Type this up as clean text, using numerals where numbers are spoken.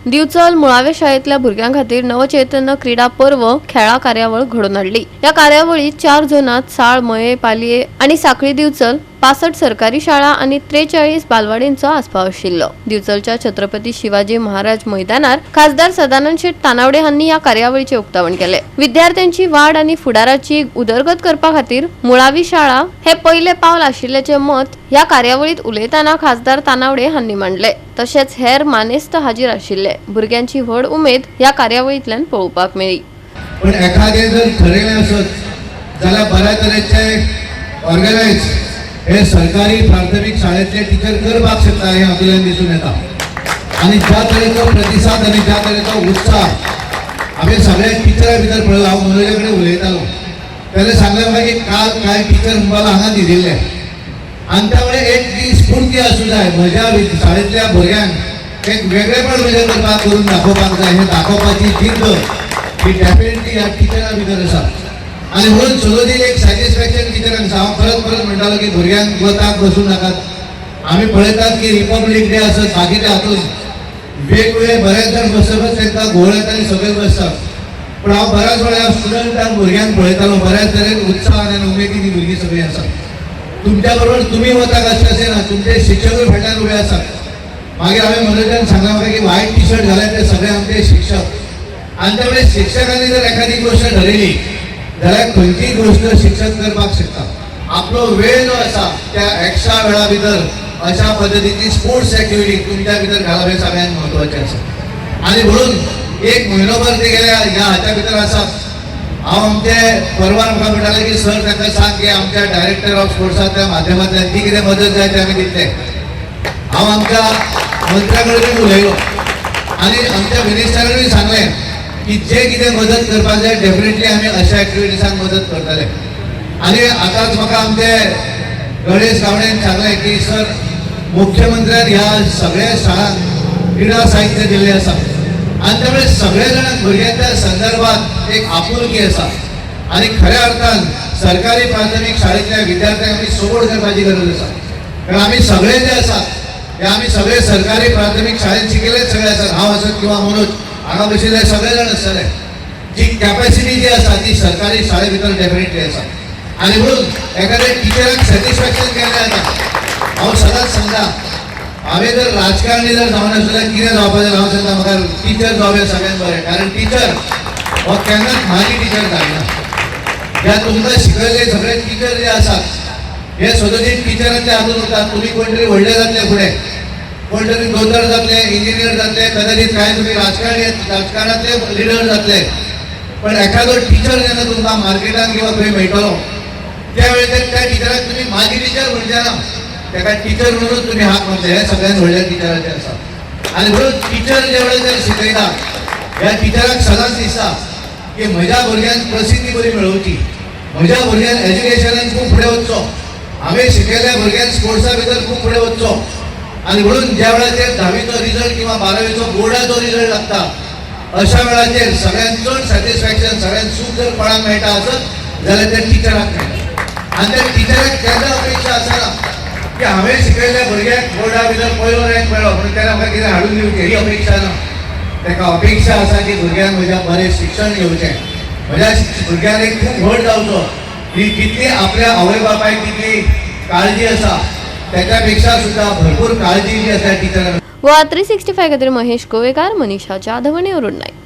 दिवचल मुळावे शाळेतल्या भुरग्यां खातीर नवचैतन्य क्रीडा पर्व खेळा कार्यावळ घडोवन हाडली। या कार्यावळीत 4 झोनात साळ, मये, पालये आणि साखळी दिवचल 65 सरकारी शाळा आणि 43 बालवाडींचो आस्पाव आशिल्लो। दिवचलच्या छत्रपती शिवाजी महाराज मैदानार खासदार सदानंद शेट तानावडे हांनी या कार्यावळीचे उक्तावण केले। विद्यार्थ्यांची वाढ आणि फुडाराची उदरगत करपा खातीर मुळावी शाळा हे पहिले पावल आशिल्ल्याचे मत या कार्यावळीत उलयताना खासदार तानावडे हांनी मांडले। तशेंच हेर मानेस्त हाजीर आशिल्ले। भुरग्यांची व्हड उमेद या कार्यावळींतल्यान पळोवपाक मेळ्ळी। पण एखादे जर ठरयलें आसत जाल्यार बऱ्या तरेचे ऑर्गनायज हे सरकारी प्राथमिक शाळेतले टीचर करपाक शकता हे आपल्याला दिसून येता। आणि ज्या तरेचो प्रतिसाद आणि ज्या तरेचो उत्साह आम्ही सगळ्या टीचरां भितर पळयलो। हांव मनोजा कडेन उलयतालो तेन्ना सांगलें म्हाका की काल कांय टीचर म्हणपाक हांगा न्हिदिल्ले आनी त्या वेळेर एक ती स्फूर्ती आसूं जाय म्हज्या शाळेंतल्या भुरग्यांक एक वेगळेपण म्हजें करपाक करून दाखोवपाक जाय हे दाखोवपाची जिद्द ही डेफिनेटली ह्या टिचरां भितर आसा। आणि म्हणून सदोदीन एक सॅटिस्फॅक्शन टिचरांक आसा। हांव परत म्हणटालो की भुरग्यांक वताक बसूं नाकात। आमी पळयतात की रिपब्लीक डे आसत बाकीच्या हातूंत वेगवेगळे बरेच जाण बसतच तांकां घोळ येता आनी सगळे बसतात। पण हांव बऱ्याच वेळार स्टुडंटांक भुरग्यांक पळयतालो बऱ्याच तरेन उत्साहान आनी उमेदीन भुरगीं सगळीं आसात। तुमच्या बरोबर तुम्ही वताक अशें ना, तुमचे शिक्षकूय फाटल्यान उबे आसात। मागीर हांवें मनोजान सांगलें म्हाका की व्हायट टी शर्ट घाल्यात ते सगळे आमचे शिक्षक। आनी त्या वेळेस शिक्षकांनी जर एखादी गोष्ट ठरयली जाल्यार खंयचीय गोष्ट शिक्षक करपाक शकता। आपलो वेळ जो आसा त्या एक्स्ट्रा वेळा भितर अशा पद्धतीची स्पोर्ट्स एक्टिविटी तुमच्या भितर घालप हें सगळ्यांत म्हत्वाचें आसा। आनी म्हणून एक म्हयनोभर ते गेल्या ह्या हाच्या भितर आसात। हांव आमचे परवार म्हाका म्हणटाले की सर ताका सांग की आमच्या डायरेक्टर ऑफ स्पोर्ट्साच्या माध्यमांतल्यान जी कितें मदत जाय तें आमी दितले। हांव आमच्या मंत्र्या कडेन उलयलो आनी आमच्या मिनिस्टरानूय सांगलें की जे कितें मदत करपाक जाय डेफिनेटली आमी अशा एक्टिविटीजांक मदत करतले। आनी आतांच म्हाका आमचे गणेश गावडेन सांगलें की सर मुख्यमंत्र्यान ह्या सगळ्या शाळांक क्रीडा साहित्य दिल्लें आसा आनी त्या वेळेस सगळे जाणांक भुरग्यांच्या संदर्भात एक आपुलकी आसा। आनी खऱ्या अर्थान सरकारी प्राथमीक शाळेंतल्या विद्यार्थ्यांक आमी सपोर्ट करपाची गरज आसा। कारण आमी सगळे जे आसात ते आमी सगळे सरकारी प्राथमीक शाळेंत शिकिल्लेच सगळे आसात। हांव आसत किंवा मनोज हांगा बशिल्ले सगळे जाण आसतले। जी कॅपॅसिटी जी आसा ती सरकारी शाळे भितर डेफिनेटली आसा। आनी म्हणून एखाद्या टिचराक सॅटिस्फॅक्शन केलें जाता। हांव सदांच सांगता हांवें जर राजकारणी जर जावन आसलो जाल्यार कितें जावपाचें हांव सांगता म्हाका टिचर जावप सगळ्यांत बरें। कारण टिचर हो केन्नाच म्हाजी टिचर जायना। ह्या तुमकां शिकयले सगळे टिचर जे आसात हे सदोदीन टिचरांच्या हातूंत उरतात। तुमी कोण तरी व्हडले जातले फुडें, कोण तरी दोतोर जातले, इंजिनियर जातले, कदाचित कांय तुमी राजकारणांतले लिडर जातले। पण एखादो टिचर जेन्ना तुमकां मार्केटान किंवा खंय मेळटलो त्या वेळेर त्या टिचराक तुमी म्हाजी टिचर म्हणचे ना, ताका टिचर म्हणून तुमी हाक मारले। हे सगळ्यात व्हडले टिचराचे आसा। आनी म्हणून टिचर जे वेळेर जर शिकयता ह्या टिचराक सदांच दिसता की म्हज्या भुरग्यांक प्रसिद्धी बरी मेळोवची, म्हज्या भुरग्यान एज्युकेशनान खूब फुडें वचचो, हांवें शिकयल्ल्या भुरग्यांक स्पोर्ट्सा भितर खूब फुडें वचचो। आनी म्हणून ज्या वेळाचेर 10वीचो रिजल्ट किंवा 12वीचो बोर्डाचो रिजल्ट लागता अशा वेळाचेर सगळ्यांत चड सॅटिस्फॅक्शन सगळ्यांत सूख जर पळोवंक मेळटा आसत जाल्यार त्या टिचराक मेळटा। आनी त्या टिचराक केन्ना अपेक्षा आसना की हांवें शिकयल्ल्या भुरग्यांक बोर्डा भितर पयलो रँक मेळ्ळो म्हणून तेणें म्हाका कितें हाडून दिवचें ही अपेक्षा ना। ताका अपेक्षा आसा की भुरग्यांक म्हज्या बरें शिक्षण घेवचें, म्हज्या भुरग्यान एक खूब व्हड जावचो। ही जितली आपल्या आवय बापायक जितली काळजी आसा त्याच्यापेक्षा सुद्धा भरपूर काळजी जी आसा टिचरांक। व 365 खातीर महेश गोवेकार, मनीषा जाधव आनी अरुण नायक।